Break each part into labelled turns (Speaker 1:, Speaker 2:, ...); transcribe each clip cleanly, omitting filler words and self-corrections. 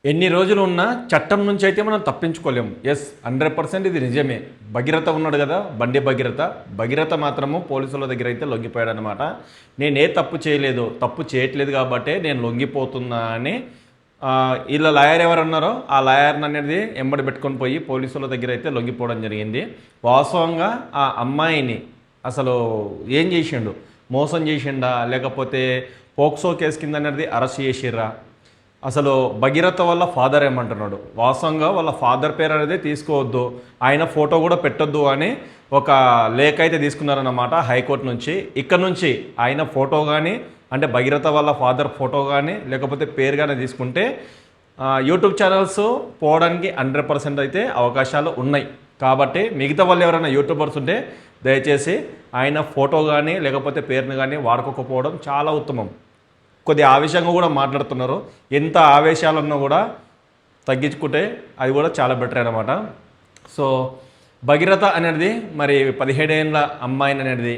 Speaker 1: ఎన్ని రోజులు ఉన్నా చట్టం నుంచి అయితే మనం తప్పించుకోలేము. ఎస్, 100% ఇది నిజమే. భగీరథ ఉన్నాడు కదా, బండి భగీరథ. భగీరథ మాత్రము పోలీసుల దగ్గర అయితే లొంగిపోయాడనమాట. నేనే తప్పు చేయలేదు, తప్పు చేయట్లేదు కాబట్టే నేను లొంగిపోతున్నా అని వీళ్ళ లాయర్ ఎవరన్నారో ఆ లాయర్ని అనేది ఎంబడి పెట్టుకొని పోయి పోలీసుల దగ్గర అయితే లొంగిపోవడం జరిగింది. వాస్తవంగా ఆ అమ్మాయిని అసలు ఏం చేసిండు? మోసం చేసిండా, లేకపోతే పోక్సో కేసు కింద అనేది అరెస్ట్ చేసిర్రా? అసలు భగీరథ వాళ్ళ ఫాదర్ ఏమంటున్నాడు? వాస్తవంగా వాళ్ళ ఫాదర్ పేరు అనేది తీసుకోవద్దు, ఆయన ఫోటో కూడా పెట్టొద్దు అని ఒక లేఖ అయితే తీసుకున్నారన్నమాట హైకోర్టు నుంచి. ఇక్కడ నుంచి ఆయన ఫోటో కానీ, అంటే భగీరథ వాళ్ళ ఫాదర్ ఫోటో కానీ లేకపోతే పేరు కానీ తీసుకుంటే యూట్యూబ్ ఛానల్స్ పోవడానికి 100% అయితే అవకాశాలు ఉన్నాయి. కాబట్టి మిగతా వాళ్ళు ఎవరైనా యూట్యూబర్స్ ఉంటే దయచేసి ఆయన ఫోటో కానీ లేకపోతే పేరుని కానీ వాడుకోకపోవడం చాలా ఉత్తమం. కొద్ది ఆవేశంగా కూడా మాట్లాడుతున్నారు. ఎంత ఆవేశాలున్నా కూడా తగ్గించుకుంటే అది కూడా చాలా బెటర్ అనమాట. సో భగీరథ అనేది మరి 17 ఏళ్ళ అమ్మాయిని అనేది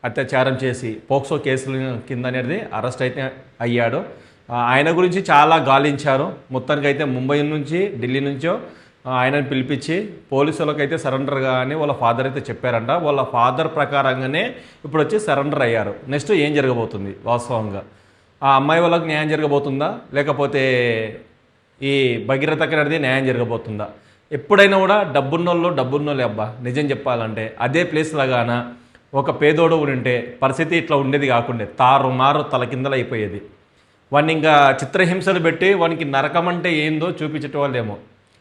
Speaker 1: అత్యాచారం చేసి పోక్సో కేసుల కింద అనేది అరెస్ట్ అయితే అయ్యాడు. ఆయన గురించి చాలా గాలించారు. మొత్తానికి అయితే ముంబై నుంచి ఢిల్లీ నుంచో ఆయనను పిలిపించి పోలీసులకైతే సరెండర్ అని వాళ్ళ ఫాదర్ అయితే చెప్పారంట. వాళ్ళ ఫాదర్ ప్రకారంగానే ఇప్పుడు వచ్చి సరెండర్ అయ్యారు. నెక్స్ట్ ఏం జరగబోతుంది? వాస్తవంగా ఆ అమ్మాయి వాళ్ళకి న్యాయం జరగబోతుందా, లేకపోతే ఈ భగీరథకి అనేది న్యాయం జరగబోతుందా? ఎప్పుడైనా కూడా డబ్బున్నోళ్ళే అబ్బా. నిజం చెప్పాలంటే అదే ప్లేస్ లాగాన ఒక పేదోడు ఉంటే పరిస్థితి ఇట్లా ఉండేది కాకుండా తారుమారు తలకిందలు అయిపోయేది. వాడిని ఇంకా చిత్రహింసలు పెట్టి వానికి నరకం అంటే ఏందో చూపించేటోళ్ళేమో.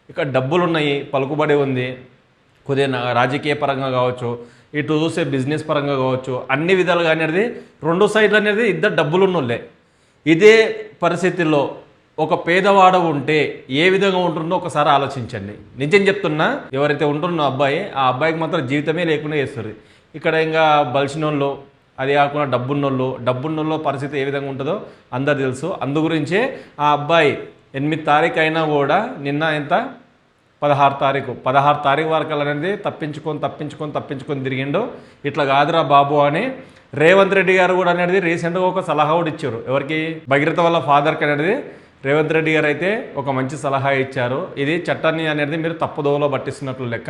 Speaker 1: ఇక్కడ డబ్బులు ఉన్నాయి, పలుకుబడి ఉంది, కొద్దిగా రాజకీయ పరంగా కావచ్చు, ఇటు చూసే బిజినెస్ పరంగా కావచ్చు, అన్ని విధాలుగా అనేది రెండు సైడ్లు అనేది ఇద్దరు డబ్బులు ఉన్నోళ్ళే. ఇదే పరిస్థితుల్లో ఒక పేదవాడ ఉంటే ఏ విధంగా ఉంటుందో ఒకసారి ఆలోచించండి. నిజం చెప్తున్నా, ఎవరైతే ఉంటున్నో అబ్బాయి, ఆ అబ్బాయికి మాత్రం జీవితమే లేకుండా చేస్తారు. ఇక్కడ ఇంకా బలిసినోళ్ళు, అది కాకుండా డబ్బున్నోళ్ళు పరిస్థితి ఏ విధంగా ఉంటుందో అందరు తెలుసు. అందు గురించే ఆ అబ్బాయి 8 తారీఖు అయినా కూడా నిన్న ఎంత 16 తారీఖు వరకు అనేది తప్పించుకొని తిరిగిండు. ఇట్లా కాదురా బాబు అని రేవంత్ రెడ్డి గారు కూడా అనేది రీసెంట్గా ఒక సలహా కూడా ఇచ్చారు. ఎవరికి? భగీరథ వాళ్ళ ఫాదర్కి అనేది రేవంత్ రెడ్డి గారు అయితే ఒక మంచి సలహా ఇచ్చారు. ఇది చట్టాన్ని అనేది మీరు తప్పుదోవలో పట్టిస్తున్నట్లు లెక్క.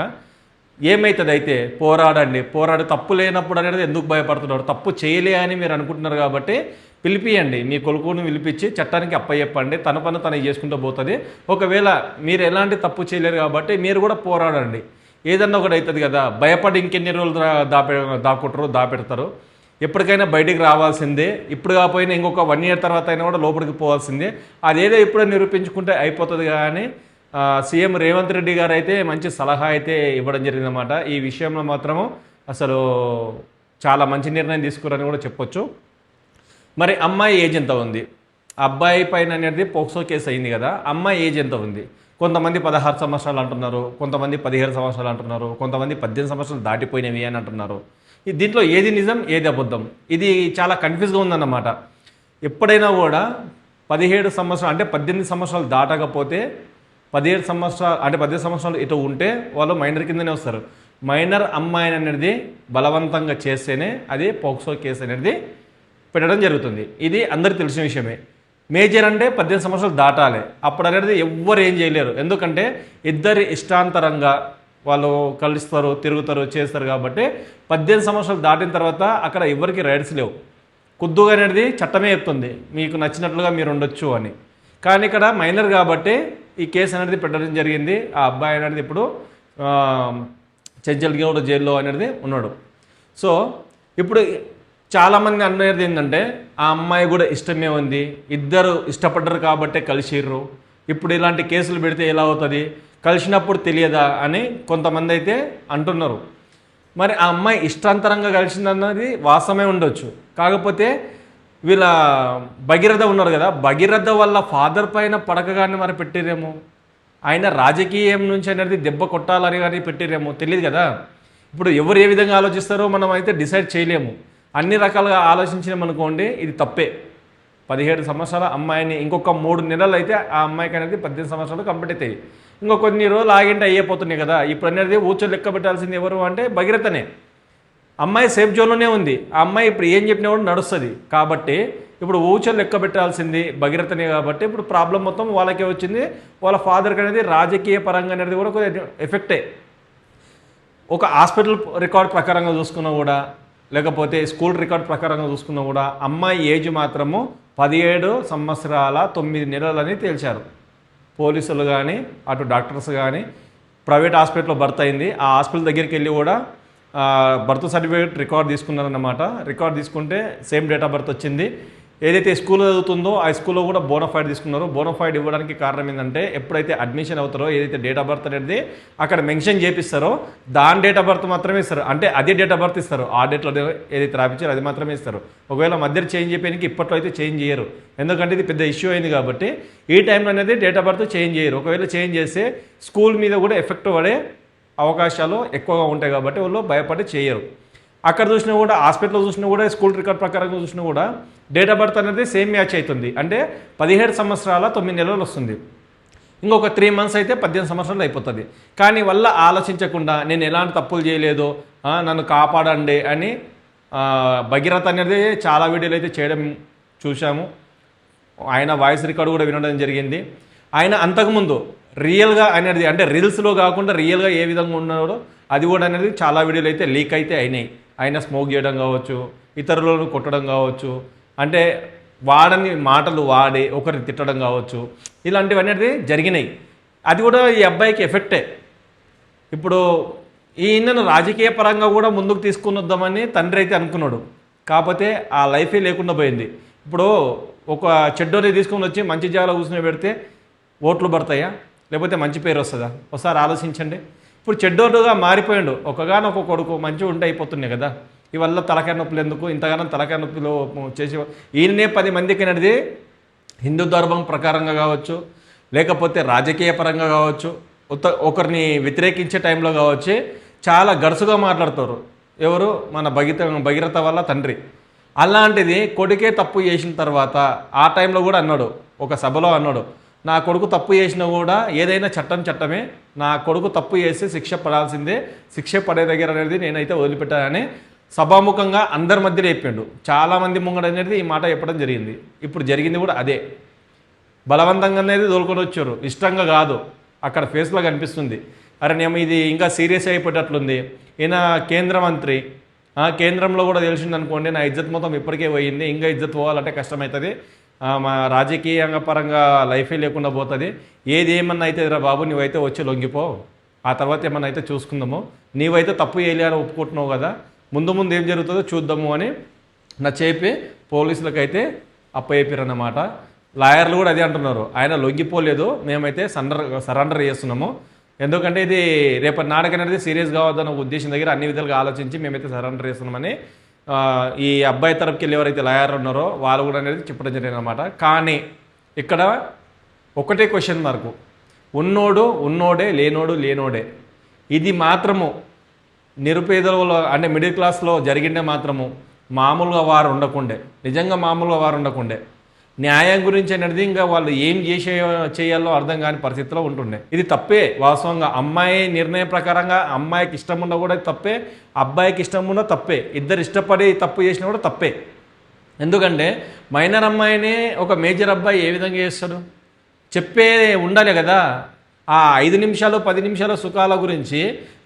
Speaker 1: ఏమవుతుంది అయితే పోరాడి తప్పు లేనప్పుడు అనేది ఎందుకు భయపడుతున్నారు? తప్పు చేయలే అని మీరు అనుకుంటున్నారు కాబట్టి పిలిపియండి, మీ కొడుకుని పిలిపించి చట్టానికి అప్పచెప్పండి. తన పని తను చేసుకుంటూ పోతుంది. ఒకవేళ మీరు ఎలాంటి తప్పు చేయలేరు కాబట్టి మీరు కూడా పోరాడండి. ఏదన్నా ఒకటి అవుతుంది కదా. భయపడి ఇంకెన్ని రోజులు దాపెడతారు. ఎప్పటికైనా బయటికి రావాల్సిందే. ఇప్పుడు కాకపోయినా ఇంకొక 1 year తర్వాత అయినా కూడా లోపలికి పోవాల్సిందే. అదేదో ఇప్పుడే నిరూపించుకుంటే అయిపోతుంది. కానీ సీఎం రేవంత్ రెడ్డి గారు అయితే మంచి సలహా అయితే ఇవ్వడం జరిగిందన్నమాట. ఈ విషయంలో మాత్రము అసలు చాలా మంచి నిర్ణయం తీసుకురని కూడా చెప్పొచ్చు. మరి అమ్మాయి ఏజ్ ఎంత ఉంది? అబ్బాయి పైన అనేది పోక్సో కేసు అయింది కదా, అమ్మాయి ఏజ్ ఎంత ఉంది? కొంతమంది 16 సంవత్సరాలు అంటున్నారు, కొంతమంది 17 సంవత్సరాలు అంటున్నారు, కొంతమంది 18 సంవత్సరాలు దాటిపోయినవి అని అంటున్నారు. దీంట్లో ఏది నిజం, ఏది అబద్ధం? ఇది చాలా కన్ఫ్యూజ్గా ఉందన్నమాట. ఎప్పుడైనా కూడా 17 సంవత్సరాలు అంటే 18 సంవత్సరాలు దాటకపోతే 17 సంవత్సరాలు అంటే 18 సంవత్సరాలు ఇటు ఉంటే వాళ్ళు మైనర్ కిందనే వస్తారు. మైనర్ అమ్మాయిని అనేది బలవంతంగా చేస్తేనే అది పోక్సో కేసు అనేది పెట్టడం జరుగుతుంది. ఇది అందరికీ తెలిసిన విషయమే. మేజర్ అంటే 18 సంవత్సరాలు దాటాలి. అప్పుడు అనేది ఎవ్వరు ఏం చేయలేరు. ఎందుకంటే ఇద్దరి ఇష్టాంతరంగా వాళ్ళు కలుస్తారు, తిరుగుతారు, చేస్తారు. కాబట్టి 18 సంవత్సరాలు దాటిన తర్వాత అక్కడ ఎవరికి రైట్స్ లేవు. కొద్దుగా అనేది చట్టమే చెప్తుంది మీకు నచ్చినట్లుగా మీరు ఉండొచ్చు అని. కానీ ఇక్కడ మైనర్ కాబట్టి ఈ కేసు అనేది పెట్టడం జరిగింది. ఆ అబ్బాయి అనేది ఇప్పుడు చెంచల్గూడ జైల్లో అనేది ఉన్నాడు. సో ఇప్పుడు చాలామంది అనేది ఏంటంటే ఆ అమ్మాయి కూడా ఇష్టమే ఉంది, ఇద్దరు ఇష్టపడ్డరు కాబట్టే కలిసిర్రు. ఇప్పుడు ఇలాంటి కేసులు పెడితే ఎలా అవుతుంది? కలిసినప్పుడు తెలియదా అని కొంతమంది అయితే అంటున్నారు. మరి ఆ అమ్మాయి ఇష్టాంతరంగా కలిసిందన్నది వాస్తవమే ఉండొచ్చు. కాకపోతే వీళ్ళ భగీరథ ఉన్నారు కదా, భగీరథ వాళ్ళ ఫాదర్ పైన పడకగానే మరి పెట్టిరేమో, ఆయన రాజకీయం నుంచి అనేది దెబ్బ కొట్టాలని కానీ పెట్టిరేమో తెలియదు కదా. ఇప్పుడు ఎవరు ఏ విధంగా ఆలోచిస్తారో మనం అయితే డిసైడ్ చేయలేము. అన్ని రకాలుగా ఆలోచించినామనుకోండి ఇది తప్పే. 17 సంవత్సరాల అమ్మాయిని ఇంకొక 3 నెలలు అయితే ఆ అమ్మాయికి అనేది 18 సంవత్సరాలు కంప్లీట్ అవుతాయి. ఇంకో కొన్ని రోజులు ఆగింటే అయిపోతున్నాయి కదా. ఇప్పుడు అనేది ఊచో లెక్క పెట్టాల్సింది ఎవరు అంటే భగీరథనే. అమ్మాయి సేఫ్ జోన్లోనే ఉంది. ఆ అమ్మాయి ఇప్పుడు ఏం చెప్పినా కూడా నడుస్తుంది. కాబట్టి ఇప్పుడు ఊచలు లెక్క పెట్టాల్సింది భగీరథనే కాబట్టి ఇప్పుడు ప్రాబ్లం మొత్తం వాళ్ళకే వచ్చింది. వాళ్ళ ఫాదర్కి అనేది రాజకీయ పరంగా అనేది కూడా కొద్దిగా ఎఫెక్టే. ఒక హాస్పిటల్ రికార్డ్ ప్రకారంగా చూసుకున్నా కూడా, లేకపోతే స్కూల్ రికార్డ్ ప్రకారంగా చూసుకున్నా కూడా అమ్మాయి ఏజ్ మాత్రము 17 సంవత్సరాల 9 నెలలని తేల్చారు పోలీసులు కానీ, అటు డాక్టర్స్ కానీ. ప్రైవేట్ హాస్పిటల్లో బర్త్ అయింది. ఆ హాస్పిటల్ దగ్గరికి వెళ్ళి కూడా బర్త్ సర్టిఫికేట్ రికార్డ్ తీసుకున్నారన్నమాట. రికార్డ్ తీసుకుంటే సేమ్ డేట్ ఆఫ్ బర్త్ వచ్చింది. ఏదైతే స్కూల్లో చదువుతుందో ఆ స్కూల్లో కూడా బోనఫైడ్ తీసుకున్నారు. బోనఫైడ్ ఇవ్వడానికి కారణం ఏంటంటే ఎప్పుడైతే అడ్మిషన్ అవుతారో ఏదైతే డేట్ ఆఫ్ బర్త్ అనేది అక్కడ మెన్షన్ చేపిస్తారో దాని డేట్ ఆఫ్ బర్త్ మాత్రమే ఇస్తారు. అంటే అదే డేట్ ఆఫ్ బర్త్ ఇస్తారు. ఆ డేట్లో ఏదైతే రాపించారో అది మాత్రమే ఇస్తారు. ఒకవేళ మధ్యలో చేంజ్ చేయడానికి ఇప్పట్లో అయితే చేంజ్ చేయరు. ఎందుకంటే ఇది పెద్ద ఇష్యూ అయింది కాబట్టి ఈ టైంలో అనేది డేట్ ఆఫ్ బర్త్ చేంజ్ చేయరు. ఒకవేళ చేంజ్ చేస్తే స్కూల్ మీద కూడా ఎఫెక్ట్ పడే అవకాశాలు ఎక్కువగా ఉంటాయి కాబట్టి వాళ్ళు భయపడి చేయరు. అక్కడ చూసినా కూడా హాస్పిటల్లో చూసినా కూడా స్కూల్ రికార్డ్ ప్రకారంగా చూసినా కూడా డేట్ ఆఫ్ బర్త్ అనేది సేమ్ మ్యాచ్ అవుతుంది. అంటే 17 సంవత్సరాల 9 నెలలు వస్తుంది. ఇంకొక 3 మంత్స్ అయితే 18 సంవత్సరాలు అయిపోతుంది. కానీ వల్ల ఆలోచించకుండా నేను ఎలాంటి తప్పులు చేయలేదు, నన్ను కాపాడండి అని భగీరథ అనేది చాలా వీడియోలు అయితే చేయడం చూసాము. ఆయన వాయిస్ రికార్డు కూడా వినడం జరిగింది. ఆయన అంతకుముందు రియల్గా అనేది అంటే రీల్స్లో కాకుండా రియల్గా ఏ విధంగా ఉన్నాడో అది కూడా అనేది చాలా వీడియోలు అయితే లీక్ అయితే అయినాయి. ఆయన స్మోక్ చేయడం కావచ్చు, ఇతరులను కొట్టడం కావచ్చు, అంటే వాడని మాటలు వాడి ఒకరిని తిట్టడం కావచ్చు, ఇలాంటివన్నీ అనేది జరిగినాయి. అది కూడా ఈ అబ్బాయికి ఎఫెక్టే. ఇప్పుడు ఈయనను రాజకీయ పరంగా కూడా ముందుకు తీసుకుని వద్దామని తండ్రి అయితే అనుకున్నాడు. కాకపోతే ఆ లైఫే లేకుండా పోయింది. ఇప్పుడు ఒక చెడ్డోని తీసుకొని వచ్చి మంచి జాగాలో కూర్చొని పెడితే ఓట్లు పడతాయా, లేకపోతే మంచి పేరు వస్తుందా? ఒకసారి ఆలోచించండి. ఇప్పుడు చెడ్డోడుగా మారిపోయాడు. ఒకగానొక కొడుకు మంచిగా ఉంటే అయిపోతున్నాయి కదా. ఇవల్ల తలకాయ నొప్పులు ఎందుకు, ఇంతగానో తలకాయ నొప్పులు చేసి ఈయనే 10 మందికి అనేది హిందూ ధర్మం ప్రకారంగా కావచ్చు, లేకపోతే రాజకీయ పరంగా కావచ్చు, ఒకరిని వ్యతిరేకించే టైంలో కావచ్చు చాలా గడుసుగా మాట్లాడతారు. ఎవరు? మన భగీరథ వల్ల తండ్రి. అలాంటిది కొడుకే తప్పు చేసిన తర్వాత ఆ టైంలో కూడా అన్నాడు, ఒక సభలో అన్నాడు, నా కొడుకు తప్పు చేసినా కూడా ఏదైనా చట్టమే, నా కొడుకు తప్పు చేస్తే శిక్ష పడాల్సిందే, శిక్ష పడే దగ్గర అనేది నేనైతే వదిలిపెట్టానని సభాముఖంగా అందరి మధ్యలో చెప్పిండు. చాలామంది ముంగడ అనేది ఈ మాట చెప్పడం జరిగింది. ఇప్పుడు జరిగింది కూడా అదే. బలవంతంగా అనేది తోలుకొని వచ్చారు, ఇష్టంగా కాదు. అక్కడ ఫేస్లో కనిపిస్తుంది. అరే నేను ఇది ఇంకా సీరియస్ అయిపోయేటట్లుంది. ఈయన కేంద్ర మంత్రి, కేంద్రంలో కూడా తెలిసింది అనుకోండి, నా ఇజ్జత్ మొత్తం ఇప్పటికే పోయింది. ఇంకా ఇజ్జత్ పోవాలంటే కష్టమవుతుంది. మా రాజకీయంగా పరంగా లైఫే లేకుండా పోతుంది. ఏది ఏమన్నా అయితే రా బాబు, నువ్వైతే వచ్చి లొంగిపో, ఆ తర్వాత ఏమన్నా అయితే చూసుకుందాము. నీవైతే తప్పు చేయలే అని ఒప్పుకుంటున్నావు కదా, ముందు ఏం జరుగుతుందో చూద్దాము అని నా చెప్పి పోలీసులకైతే అప్పయ్యారన్నమాట. లాయర్లు కూడా అదే అంటున్నారు, ఆయన లొంగిపోలేదు, మేమైతే సరెండర్ చేస్తున్నాము. ఎందుకంటే ఇది రేపటి నాడకనేది సీరియస్ కావద్దన్న ఉద్దేశం దగ్గర అన్ని విధాలుగా ఆలోచించి మేమైతే సరెండర్ చేస్తున్నామని ఈ అబ్బాయి తరపుకి వెళ్ళి ఎవరైతే లాయర్ ఉన్నారో వాళ్ళు కూడా అనేది చెప్పడం జరిగింది అనమాట. కానీ ఇక్కడ ఒకటే క్వశ్చన్ మార్కు, ఉన్నోడు ఉన్నోడే, లేనోడు లేనోడే. ఇది మాత్రము నిరుపేదలో అంటే మిడిల్ క్లాస్లో జరిగిందే మాత్రము మామూలుగా వారు ఉండకుండే, నిజంగా మామూలుగా వారు ఉండకుండే. న్యాయం గురించి అనేది ఇంకా వాళ్ళు ఏం చేయాలో అర్థం కాని పరిస్థితిలో ఉంటుండే. ఇది తప్పే వాస్తవంగా. అమ్మాయి నిర్ణయం ప్రకారంగా అమ్మాయికి ఇష్టం ఉన్నా కూడా తప్పే, అబ్బాయికి ఇష్టం ఉన్నా తప్పే. ఇద్దరు ఇష్టపడి తప్పు చేసినా కూడా తప్పే. ఎందుకంటే మైనర్ అమ్మాయిని ఒక మేజర్ అబ్బాయి ఏ విధంగా చేస్తాడు? చెప్పే ఉండాలి కదా. ఆ 5 నిమిషాలు 10 నిమిషాల సుఖాల గురించి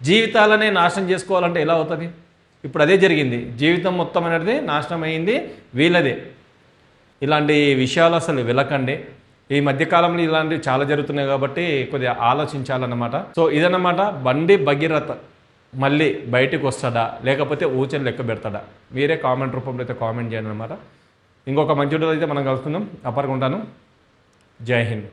Speaker 1: జీవితాలనే నాశనం చేసుకోవాలంటే ఎలా అవుతుంది? ఇప్పుడు అదే జరిగింది. జీవితం మొత్తం అనేది నాశనం అయింది వీళ్ళదే. ఇలాంటి విషయాలు అసలు వెళ్ళకండి. ఈ మధ్యకాలంలో ఇలాంటివి చాలా జరుగుతున్నాయి కాబట్టి కొద్దిగా ఆలోచించాలన్నమాట. సో ఇదన్నమాట, బండి భగీరథ మళ్ళీ బయటకు వస్తాడా లేకపోతే ఊచని లెక్క పెడతాడా? మీరే కామెంట్ రూపంలో అయితే కామెంట్ చేయండి అనమాట. ఇంకొక మంచి వీడియోలో అయితే మనం కలుసుకుందాం. అప్పటికి ఉంటాను. జై హింద్.